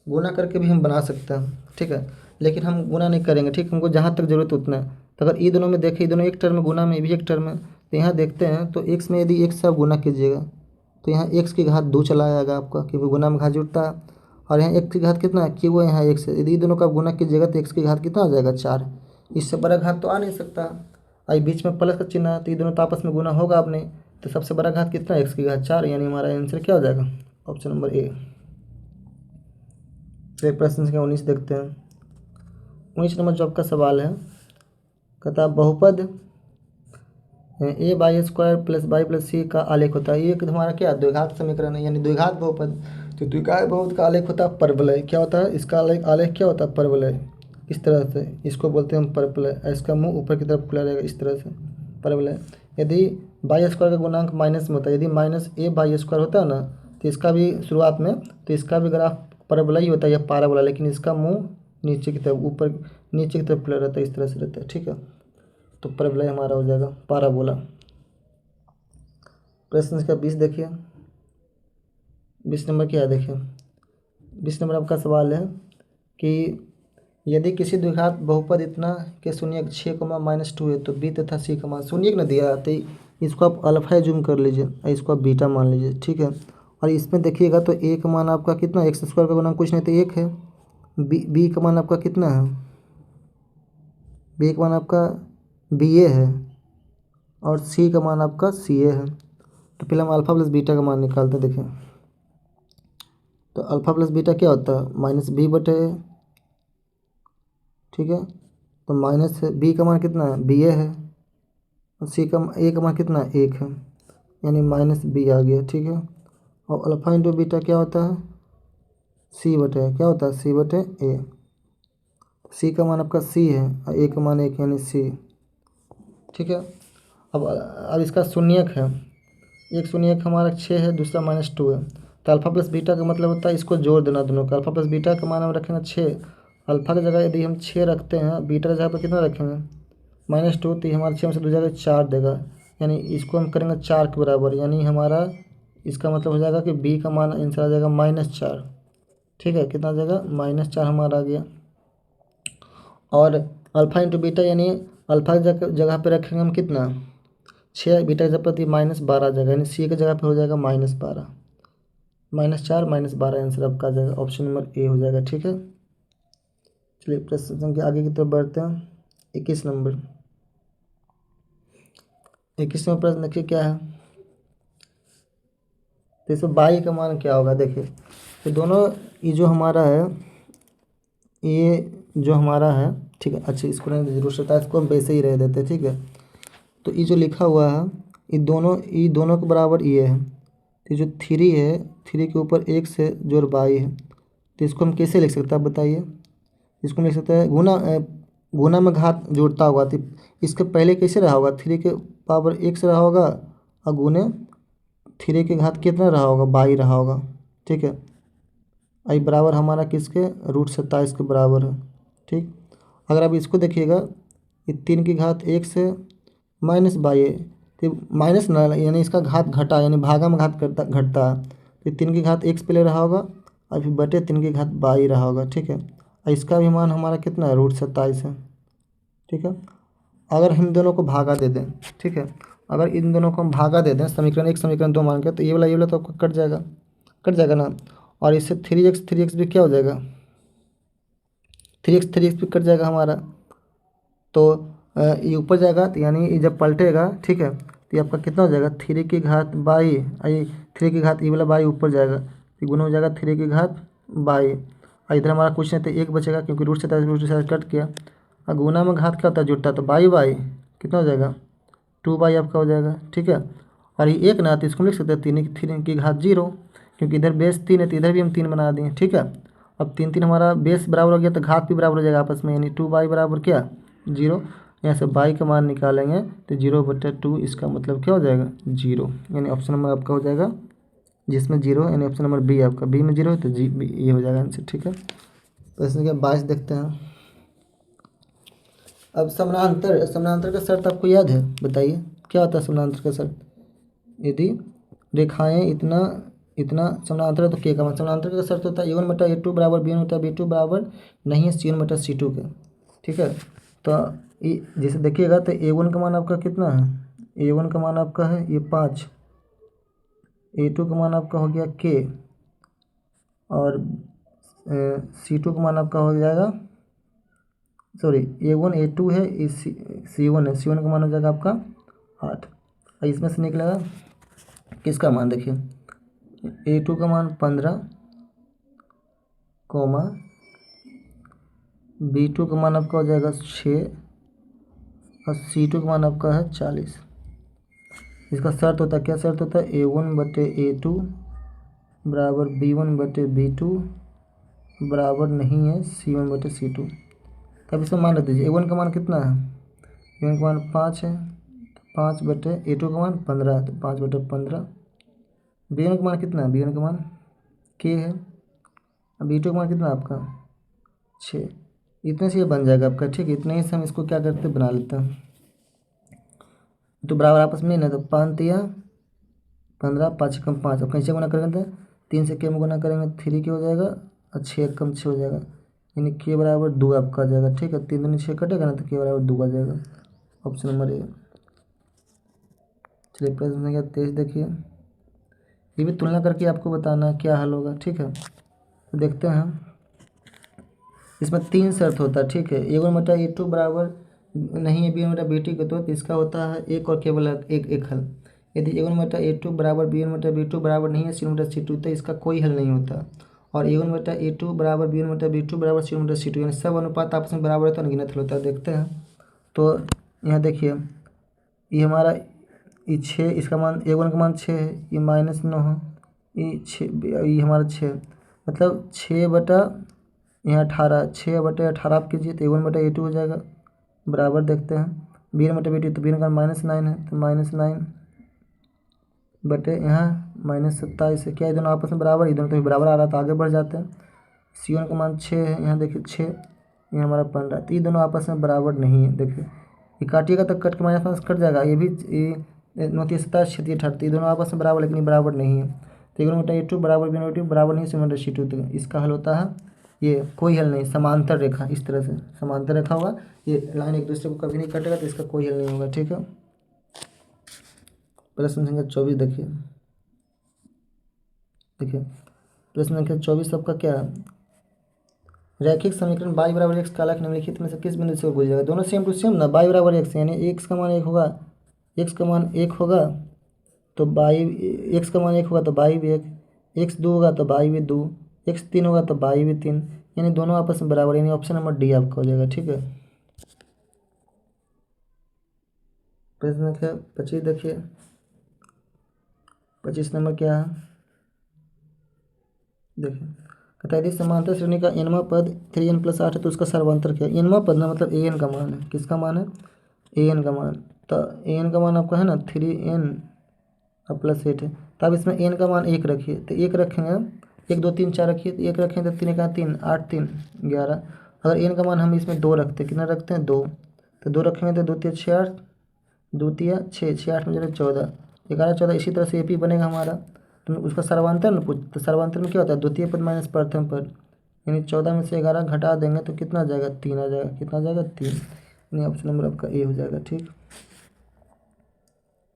गुना करके भी हम बना सकते हैं, ठीक है, लेकिन हम गुना नहीं करेंगे, ठीक, हमको जहाँ तक जरूरत उतना है, तो अगर ये दोनों में देखें, ये दोनों एक टर्म गुना में भी एक टर्म है, तो यहाँ देखते हैं तो x में यदि x से आप गुना कीजिएगा तो यहाँ x की घात 2 चला आएगा आपका, क्योंकि गुना में घात जुड़ता है, और यहाँ x की घात कितना है कि वो यहाँ x है, यदि दोनों का गुना कीजिएगा तो x की घात कितना आ जाएगा 4, इससे बड़ा घात तो आ नहीं सकता, और बीच में प्लस का चिन्ह है तो ये दोनों तो आपस में गुना होगा आपने, तो सबसे बड़ा घात कितना है x की घात 4, यानी हमारा आंसर क्या हो जाएगा ऑप्शन नंबर ए। चलिए प्रश्न संख्या 19 देखते हैं। 19 नंबर जो आपका सवाल है कहता है बहुपद a by square plus by plus c का आलेख होता है। ये हमारा क्या द्विघात समीकरण है, यानी द्विघात बहुपद। तो द्विघात बहुपद का आलेख होता है परवलय। क्या होता है इसका आलेख? आलेख क्या होता है? परवलय। इस तरह से इसको बोलते हैं हम परवलय। इसका मुंह ऊपर की तरफ खुला रहेगा इस तरह से, परवलय। यदि बाई स्क्वायर का गुणांक माइनस में होता है, यदि माइनस ए बाई स्क्वायर होता है ना, तो इसका भी शुरुआत में, तो इसका भी ग्राफ परवलय ही होता है या पाराबोला, लेकिन इसका मुंह नीचे की तरफ, ऊपर नीचे की तरफ खुला रहता है, इस तरह से रहता है। ठीक है, तो परवलय हमारा हो जाएगा पाराबोला। प्रश्न इसका 20 देखिए, 20 नंबर क्या है देखिए। 20 नंबर आपका सवाल है कि यदि किसी द्विघात बहुपद इतना के शून्यक 6, -2 है तो बी तथा सी का मान शून्यक न दिया, तो इसको आप अल्फा जूम कर लीजिए और इसको आप बीटा मान लीजिए। ठीक है, और इसमें देखिएगा तो ए का मान आपका कितना, एक्स स्क्वायर का गुणांक कुछ नहीं तो 1 है। बी का मान आपका कितना है? बी का मान आपका बी ए है और सी का मान आपका सी ए है। तो पहले हम अल्फ़ा प्लस बीटा का मान निकालते हैं। देखें तो अल्फ़ा प्लस बीटा क्या होता है? -b/a। ठीक है, तो माइनस है, बी का मान कितना है? बी ए है, और सी का ए का मान कितना है? 1 है, यानी -b आ गया। ठीक है, और अल्फ़ा इंटू बीटा क्या होता है? c/a। क्या होता है? c/a। सी का मान आपका सी है और ए का मान 1 यानी सी। ठीक है, अब इसका शून्यक है, एक शून्यक हमारा 6 है, दूसरा -2 है। तो अल्फ़ा प्लस बीटा का मतलब होता है इसको जोड़ देना दोनों का। अल्फ़ा प्लस बीटा का मान हम रखेंगे 6, अल्फ़ा की जगह यदि हम 6 रखते हैं, बीटा की जगह पर कितना रखेंगे? -2, तो ये हमारा 6 में से 2 जगह 4 देगा, यानी इसको हम करेंगे 4 के बराबर, यानी हमारा इसका मतलब हो जाएगा कि बी का मान आंसर आ जाएगा -4। ठीक है, कितना आ जाएगा? -4 हमारा आ गया। और अल्फ़ा इंटू बीटा, यानी अल्फ़ा की जगह पे रखेंगे हम कितना? 6, बीटा की जगह पर -12 आ जाएगा, यानी सी की जगह पे हो जाएगा -12। -4 -12 आंसर आपका आ जाएगा, ऑप्शन नंबर ए हो जाएगा। ठीक है, चलिए प्रश्न संख्या आगे की तरफ बढ़ते हैं। 21 नंबर, 21 नंबर प्रश्न देखिए क्या है। तो इसमें बाई का मान क्या होगा? देखिए तो दोनों, ये जो हमारा है, ये जो हमारा है, ठीक है, अच्छा इसको नहीं जरूरत होता है, इसको हम वैसे ही रह देते हैं। ठीक है, तो ये जो लिखा हुआ है, ये दोनों के बराबर ये है। तो जो 3 है, 3 के ऊपर 1 से जोड़ बाई है, तो इसको हम कैसे लिख सकते हैं आप बताइए? इसको लिख सकते हैं गुना में घात जोड़ता होगा, तो इसके पहले कैसे रहा होगा? 3 के पावर 1 से रहा होगा, और गुने 3 के घात कितना रहा होगा? बाई रहा होगा। ठीक है, आई बराबर हमारा किसके? √27 के बराबर है। ठीक, अगर आप इसको देखिएगा, ये 3 की घात 1 से -22 है, तो माइनस ना, यानी इसका घात घटा, यानी भागा में घात करता घटता है, तो 3 की घात 1 से पहले रहा होगा और फिर बटे 3 की घात 22 रहा होगा। ठीक है, और इसका भी मान हमारा कितना है? √27 है। ठीक है, अगर हम दोनों को भागा दे दें, ठीक है, अगर इन दोनों को हम भागा दे दें, समीकरण 1 समीकरण 2 मान के, तो ये वाला तो आपका कट जाएगा ना, और इससे 3x भी क्या हो जाएगा? 3x भी कट जाएगा हमारा। तो ये ऊपर जाएगा, तो यानी ये जब पलटेगा, ठीक है, तो ये आपका कितना हो जाएगा? 3 की घात 22, आई 3 की घात, ये वाला 22 ऊपर जाएगा, तो गुना हो जाएगा 3 की घात 22, और इधर हमारा कुछ नहीं, तो 1 बचेगा, क्योंकि √27 कट गया। और गुना में घात क्या होता है? जुड़ता, तो 22 कितना हो जाएगा? 2 आपका हो जाएगा। ठीक है, और ये 1 ना, तो इसको लिख सकते हैं 3 की घात 0, क्योंकि इधर बेस 3 है, तो इधर भी हम 3 बना दिए। ठीक है, अब 3 हमारा बेस बराबर हो गया, तो घात भी बराबर हो जाएगा आपस में, यानी 2 बराबर क्या? 0। यहाँ से बाई का मान निकालेंगे तो 0/2, इसका मतलब क्या हो जाएगा? 0, यानी ऑप्शन नंबर आपका हो जाएगा जिसमें 0 है, यानी ऑप्शन नंबर बी आपका। बी में 0 है तो ये हो जाएगा आंसर। ठीक है, तो इसमें क्या 22 देखते हैं। अब समानांतर का शर्त आपको याद है? बताइए क्या होता है समानांतर का शर्त? यदि रेखाएं इतना इतना समानांतर है तो के का मान, समानांतर का शर्त होता है a1/a2 बराबर b1/b2 बराबर नहीं है c1/c2 के। ठीक है, तो ये जैसे देखिएगा, तो a1 का मान आपका कितना है? a1 का मान आपका है ये 5, a2 का मान आपका हो गया k, और c2 का मान आपका हो जाएगा, सॉरी a1 a2 है, ये c1 है, c1 का मान हो जाएगा आपका 8। और इसमें से निकलेगा किसका मान? देखिए a2 का मान 15, b2 का मान आपका हो जाएगा 6, और C2 का मान आपका है 40। इसका शर्त होता है, क्या शर्त होता है, A1/A2 बराबर B1/B2 बराबर नहीं है C1/C2। तब इसमें मान रख दीजिए। A1 का मान कितना है, A1 का मान 5 है, 5/A2 का मान 15 है, तो 5/15। B1 का मान कितना है, B1 का मान K है, अब B2 का मान कितना है आपका 6। इतने से ये बन जाएगा आपका, ठीक है। इतने ही से हम इसको क्या करते हैं, बना लेते हैं। तो बराबर आपस में ना, तो 5×3 = 15, 5×5, अब कैसे गुना करेंगे तो 3 से के में गुना करेंगे 3 के हो जाएगा, और 6×6 हो जाएगा, यानी के बराबर 2 आपका आ जाएगा, ठीक है। 3 दूनी 6 कटेगा ना, तो के बराबर 2 आ जाएगा। Option number A. चलिए प्रश्न संख्या 23 देखिए। ये भी तुलना करके आपको बताना क्या हल होगा, ठीक है। तो देखते हैं, इसमें 3 शर्त होता है, ठीक है। A1/A2 बराबर नहीं है B1/B2 के, तो इसका होता है एक और केवल एक हल। यदि A1/A2 बराबर B1/B2 बराबर नहीं है C1/C2, तो इसका कोई हल नहीं होता। और A1/A2 बराबर B1/B2 बराबर C1/C2, यानी सब अनुपात आपस में बराबर होता है, अनगिनत होता है। देखते हैं, तो यहाँ देखिए, ये हमारा ये 6, इसका मान A1 का मान 6 है, ये -9 है, ये 6, ये हमारा 6, मतलब 6 बटा यहाँ 18, 6/18 आप कीजिए तो A1/A2 हो जाएगा बराबर। देखते हैं B1/B2, तो B1 का -9 है, तो -9 बटे यहाँ -27 है। क्या ये दोनों आपस में बराबर, ये दोनों तो बराबर आ रहा था, आगे बढ़ जाते हैं। C1 का मान 6 है, यहाँ देखिए 6, ये हमारा 15, तो ये दोनों आपस में बराबर नहीं है। देखिए ये काटिएगा तो कट के -5 कट जाएगा, ये भी ये 29 27 18, ये दोनों आपस में बराबर, लेकिन ये बराबर नहीं है। तो A1/A2 बराबर B1/B2 बराबर नहीं C1/C2, तो इसका हल होता है ये, कोई हल नहीं, समांतर रेखा। इस तरह से समांतर रेखा होगा, ये लाइन एक दूसरे को कभी नहीं कटेगा, तो इसका कोई हल नहीं होगा, ठीक है। प्रश्न संख्या 24 देखिए। प्रश्न संख्या 24 सबका क्या है, रैखिक समीकरण y बराबर x का आलेख निम्नलिखित में से किस बिंदु से गुजरेगा। दोनों सेम टू सेम ना, y बराबर x, यानी x का मान 1 होगा, x का मान 1 होगा तो y, x का मान 1 होगा तो y भी 1, x 2 होगा तो y भी 2, x 3 होगा तो y भी 3, यानी दोनों आपस में बराबर, यानी ऑप्शन नंबर डी आपका हो जाएगा, ठीक है। प्रश्न संख्या 25 देखिए। 25 नंबर क्या है, देखिए, कहता है यदि समांतर श्रेणी का nवां पद 3n+8 है, तो उसका सर्वांतर क्या है। nवां पद ना मतलब an का मान है, किसका मान है, an का मान, तो an का मान आपका है ना 3n + 8 है, तो अब इसमें n का मान 1 रखिए, तो 1 रखेंगे, 1 2 3 4 रखिए, तो 1 रखेंगे तो 3 का 3, 8 3 11। अगर n का मान हम इसमें 2 रखते हैं, कितना रखते हैं 2, तो 2 रखेंगे तो 2 3 6 8, 2 3 6, 6 8 में 14, 11 14, इसी तरह से AP बनेगा हमारा। तो उसका सर्वांतर ना पूछ, तो सर्वांतर में क्या होता है, द्वितीय पद माइनस प्रथम पद, यानी 14 में से 11 घटा देंगे तो कितना आ जाएगा, 3 आ जाएगा, कितना आ जाएगा 3, यानी ऑप्शन नंबर आपका ए हो जाएगा, ठीक।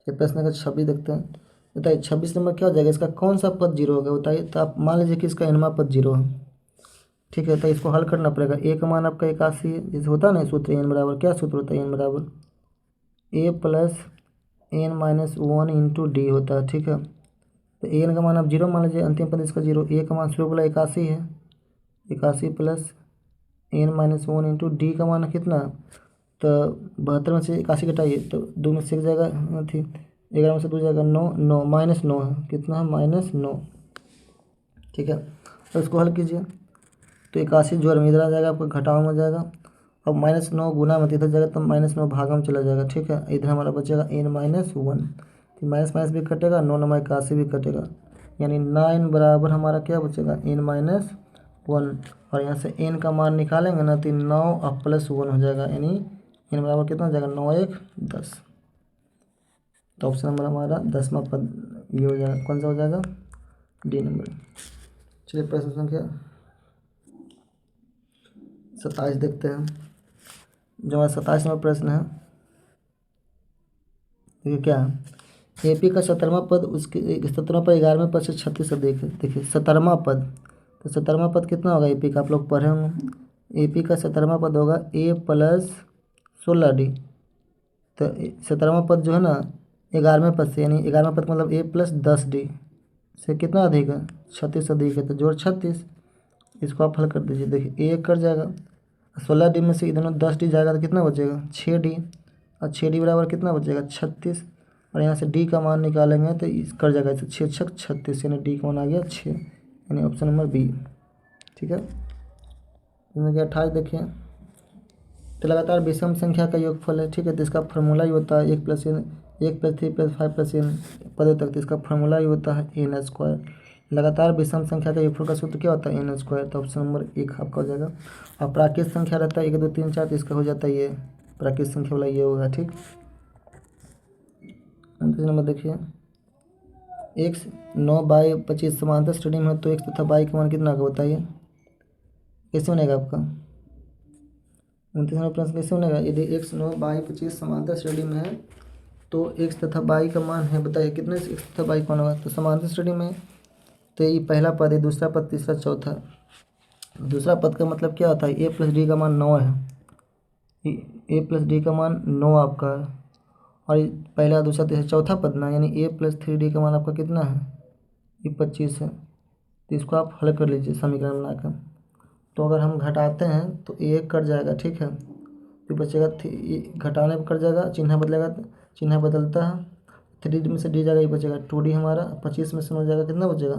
ये प्रश्न नंबर 26 देखते हैं। बताइए 26 नंबर क्या हो जाएगा, इसका कौन सा पद 0 होगा बताइए। तो आप मान लीजिए कि इसका nवां पद 0 है, ठीक है, तो इसको हल करना पड़ेगा। ए का मान आपका 81 है, जैसे होता है ना सूत्र n बराबर, क्या सूत्र होता है, n बराबर a + n-1 इंटू डी होता है, ठीक है। तो an का मान आप 0 मान लीजिए, अंतिम पद इसका 0, a का मान शुरू वाला 81 है, 81 + n-1 इंटू डी का मान कितना, तो 72 में से 81 घटाइए तो 2 में से 1 जाएगा, थी 11 में से 2 जाएगा 9, 9 -9 है, कितना है -9, ठीक है। तो इसको हल कीजिए, तो 81 जोड़ में इधर आ जाएगा, आपका घटाव में जाएगा, अब -9 गुना में इधर जाएगा तो -9 भागा में चला जाएगा, ठीक है। इधर हमारा बचेगा n-1, तो माइनस माइनस भी कटेगा, 9 9 81 भी कटेगा, यानी 9 बराबर हमारा क्या बचेगा n-1, और यहाँ से n का मान निकालेंगे ना तो 9 और +1 हो जाएगा, यानी n बराबर कितना हो जाएगा 9 1 10। तो ऑप्शन नंबर हमारा 10वां पद ये हो जाएगा, कौन सा हो जाएगा, डी नंबर। चलिए प्रश्न संख्या 27 देखते हैं। जो हमारा 27 नंबर प्रश्न है, देखिए क्या है, एपी का 17वां पद उसके 17वां पद 11वें पद से 36 से देखिए 17वां पद, तो 17वां पद कितना होगा एपी का, आप लोग पढ़े होंगे। एपी का 17वां पद होगा a + 16d, तो 17वां पद जो है ना 11वें पद से, यानी 11वां पद मतलब a + 10d से कितना अधिक है, 36 अधिक है, तो जोड़ 36, इसको आप हल कर दीजिए। देखिए a कट जाएगा, 16d में से इधर 10d जाएगा तो कितना बचेगा 6d, और 6d बराबर कितना बचेगा 36, और यहाँ से d का मान निकालेंगे तो इस कर जाएगा इसे 6 छक 36, यानी d का मान आ गया 6, यानी ऑप्शन नंबर बी। ठीक है, इसमें क्या 28 देखिए, तो लगातार विषम संख्या का योगफल है। ठीक है, तो इसका फार्मूला ही होता है 1+3+5+n पदों तक, तो इसका फार्मूला ही होता है n²। लगातार विषम संख्या का योगफल का सूत्र क्या होता है n², तो ऑप्शन नंबर 1 आपका हो जाएगा। और प्राकृत संख्या रहता है 1 2 3 4, तो इसका हो जाता है ये प्राकृत संख्या वाला ये होगा। ठीक, 29 नंबर देखिए, x 9/25 समांतर श्रेणी में है, तो x तथा y का मान कितना होगा बताइए, कैसे बनेगा आपका 29 नंबर प्रश्न कैसे बनेगा। यदि x 9/25 समांतर श्रेणी में है तो x तथा y का मान है, बताइए कितने x तथा y कौन होगा। तो समांतर श्रेणी में तो ये पहला पद है, दूसरा पद, तीसरा, चौथा। दूसरा पद का मतलब क्या होता है, a + d का मान 9 है, a + d का मान 9 आपका है, और पहला, दूसरा, तीसरा, चौथा पद ना, यानी a + 3d का मान आपका कितना है, ये 25 है। तो इसको आप हल कर लीजिए समीकरण बनाकर। तो अगर हम घटाते हैं तो a कट जाएगा। ठीक है, तो बचेगा घटाने पर कट जाएगा, चिन्ह बदलेगा, चिन्ह बदलता है, 3d में से d जाएगा, ये बचेगा 2d हमारा, 25 में से हो जाएगा कितना बचेगा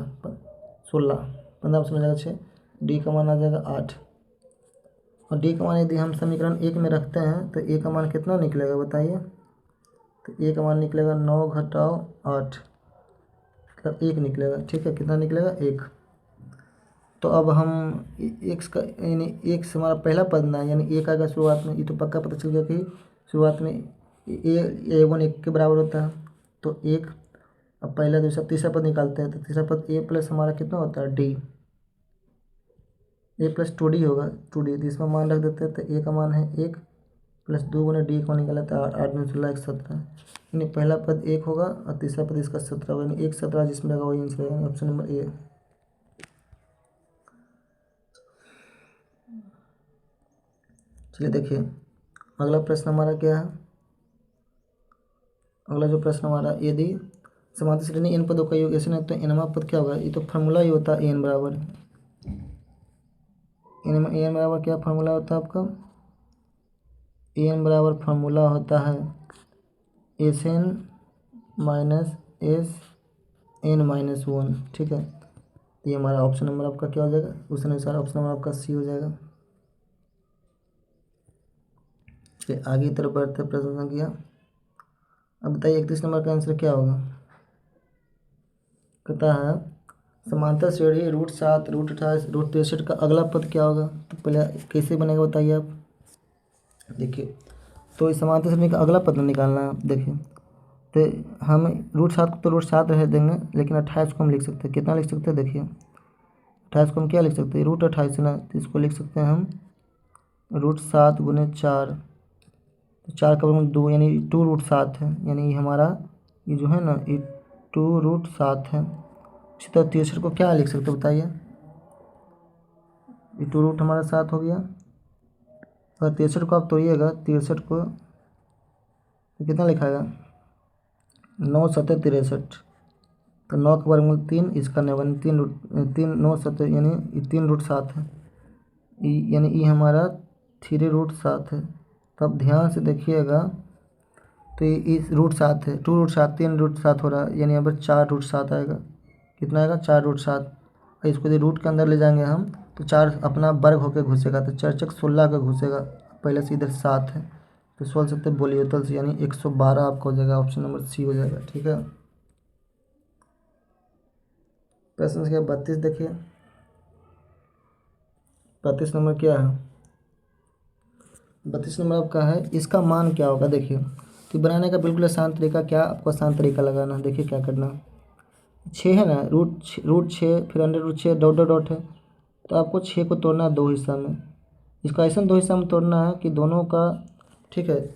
16, 15 में से हो जाएगा 6, d का मान आ जाएगा 8। और d का मान यदि हम समीकरण 1 में रखते हैं तो a का मान कितना निकलेगा बताइए। तो a का मान निकलेगा 9 - 8, मतलब 1 निकलेगा। ठीक है, कितना निकलेगा 1। तो अब हम x का यानी x हमारा पहला पद ना, यानी 1 आएगा शुरुआत में, ये तो पक्का पता चल गया कि शुरुआत में a1 1 के बराबर होता है, तो 1। अब पहला, दूसरा, तीसरा पद निकालते हैं, तो तीसरा पद a प्लस हमारा कितना होता है d, a + 2d होगा, 2d, तो इसमें मान रख देते हैं, तो a का मान है 1 + 2 × d का निकाला था 8 में 16 17, यानी पहला पद 1 होगा और तीसरा पद इसका 17 होगा, यानी 1 17 जिसमें रहेगा वही आंसर रहेगा, ऑप्शन नंबर ए। चलिए देखिए, अगला प्रश्न हमारा क्या है। अगला जो प्रश्न हमारा, यदि समांतर श्रेणी n पदों का योग ऐसे नहीं तो nवां पद क्या होगा, ये तो फार्मूला ही होता है n बराबर, n बराबर क्या फार्मूला होता है आपका, n बराबर फार्मूला होता है Sn - Sn - 1। ठीक है, ये हमारा ऑप्शन नंबर आपका क्या हो जाएगा, उस अनुसार ऑप्शन नंबर आपका सी हो जाएगा। चलिए आगे की तरफ बढ़ते प्रश्न संख्या, अब बताइए 31 नंबर का आंसर क्या होगा। कहता है समांतर श्रेणी √7 √28 √63 का अगला पद क्या होगा। तो पहले कैसे बनेगा बताइए आप। देखिए, तो इस समांतर श्रेणी का अगला पद निकालना है। देखिए, तो हम √7 को तो √7 रह देंगे, लेकिन 28 को हम लिख सकते हैं, कितना लिख सकते हैं, देखिए 28 को हम क्या लिख सकते हैं, √28 ना, तो इसको लिख सकते हैं हम √7 × 4, तो 4 का वर्गमूल 2, यानी 2√7 है, यानी ये हमारा ये जो है ना ये 2√7 है। इसी तरह 63 को क्या लिख सकते हो बताइए, ये 2 रूट हमारा 7 हो गया, और 63 को आप तोड़िएगा, 63 को तो कितना लिखाएगा 9 × 7 = 63, तो 9 का वर्गमूल 3, इसका 9 3 9 7 यानी 3√7 है, यानी ये हमारा 3√7 है। तो अब ध्यान से देखिएगा, तो ये इस √7 है, 2√7 3√7 हो रहा है, यानी यहाँ पर 4√7 आएगा, कितना आएगा 4√7। और इसको यदि रूट के अंदर ले जाएंगे हम तो 4 अपना वर्ग होकर घुसेगा, तो 4 × 6 = 16 का घुसेगा, पहले से इधर 7 है, तो 16 7 बोलियोतल से, यानी 112 आपका हो जाएगा, ऑप्शन नंबर सी हो जाएगा। ठीक है, प्रश्न संख्या 32 देखिए, 32 नंबर क्या है, 32 नंबर आपका है इसका मान क्या होगा। देखिए, तो बनाने का बिल्कुल आसान तरीका, क्या आपको आसान तरीका लगाना है। देखिए क्या करना, 6 है ना, √6 फिर √6 डॉट डॉट डॉट है, तो आपको 6 को तोड़ना है 2 हिस्सा में, इसका ऐसा 2 हिस्सा में तोड़ना है कि दोनों का, ठीक है,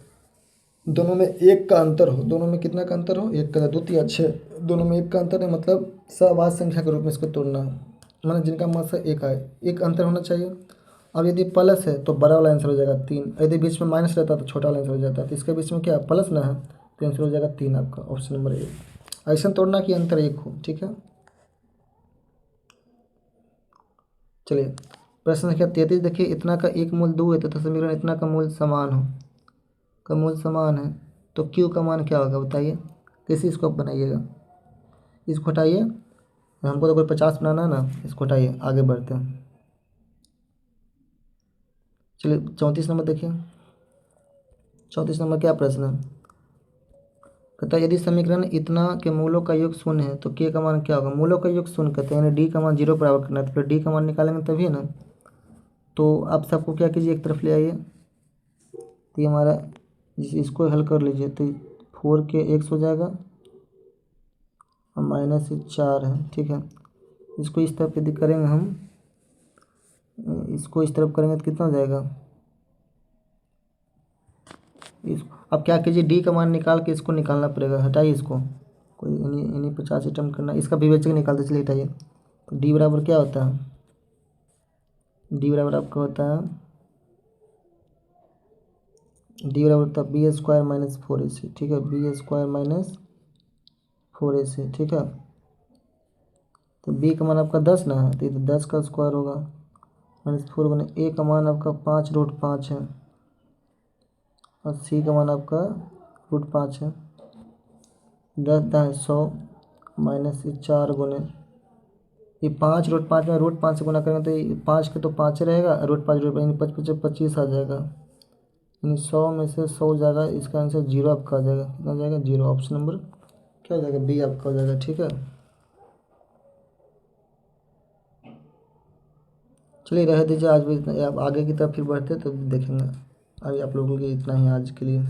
दोनों में 1 का अंतर हो, दोनों में कितना का अंतर हो, 1 का, 2 3 6, दोनों में 1 का अंतर है, मतलब सवाद संख्या के रूप में इसको तोड़ना है, मतलब जिनका मात्रा 1 आए, 1 अंतर होना चाहिए। अब यदि प्लस है तो बड़ा वाला आंसर हो जाएगा 3, यदि बीच में माइनस रहता है तो छोटा वाला आंसर हो जाता है, तो इसके बीच में क्या प्लस ना है, तो आंसर हो जाएगा 3 आपका, ऑप्शन नंबर ए। ऐसा तोड़ना कि अंतर 1 हो। ठीक है, चलिए प्रश्न संख्या 33 देखिए, इतना का एक मूल 2 है तथा समीकरण इतना का मूल समान हो। का मूल समान है तो क्यू का मान क्या होगा बताइए, कैसे इसको आप बनाइएगा। इसको हटाइए, हमको तो कोई 50 बनाना है ना, इसको हटाइए, आगे बढ़ते हैं। चलिए 34 नंबर देखिए। 34 नंबर क्या प्रश्न है, कहता है यदि समीकरण इतना के मूलों का योग शून्य है तो के का मान क्या होगा। मूलों का योग शून्य कहते हैं यानी डी का मान 0 बराबर करना है, तो फिर डी का मान निकालेंगे तभी ना। तो आप सबको क्या कीजिए, एक तरफ ले आइए, तो ये हमारा इसको हल कर लीजिए, तो 4 के x हो जाएगा और माइनस 4 है, ठीक है। इसको इस तरफ यदि करेंगे हम, इसको इस तरफ करेंगे तो कितना हो जाएगा, इस अब क्या कीजिए, डी का मान निकाल के इसको निकालना पड़ेगा। हटाइए इसको, कोई इन्हीं 50 अटैम्प्ट करना, इसका विवेचक निकालते चलिए, हटाइए। तो डी बराबर क्या होता है, डी बराबर आपका होता है, डी बराबर होता है बी स्क्वायर माइनस 4ac, ठीक है, बी स्क्वायर माइनस 4ac, ठीक है। तो बी का मान आपका 10 ना है, तो ये तो 10 का स्क्वायर होगा, माइनस 4 बने, ए का मान आपका 5√5 है और सी का मान आपका √5 है। 10 दाएँ 100 माइनस 4 गुने, ये 5√5 में √5 से गुना करेंगे तो ये 5 के तो 5 रहेगा, √5 यानी 25 आ जाएगा, यानी 100 में से 100 जाएगा, इसका आंसर 0 आपका आ जाएगा। कितना हो जाएगा, 0। ऑप्शन नंबर क्या हो जाएगा, बी आपका हो जाएगा, ठीक है। चलिए रह दीजिए आज भी, अब आगे की तरफ फिर बढ़ते तो देखेंगे। अभी आप लोगों के लिए इतना ही आज के लिए।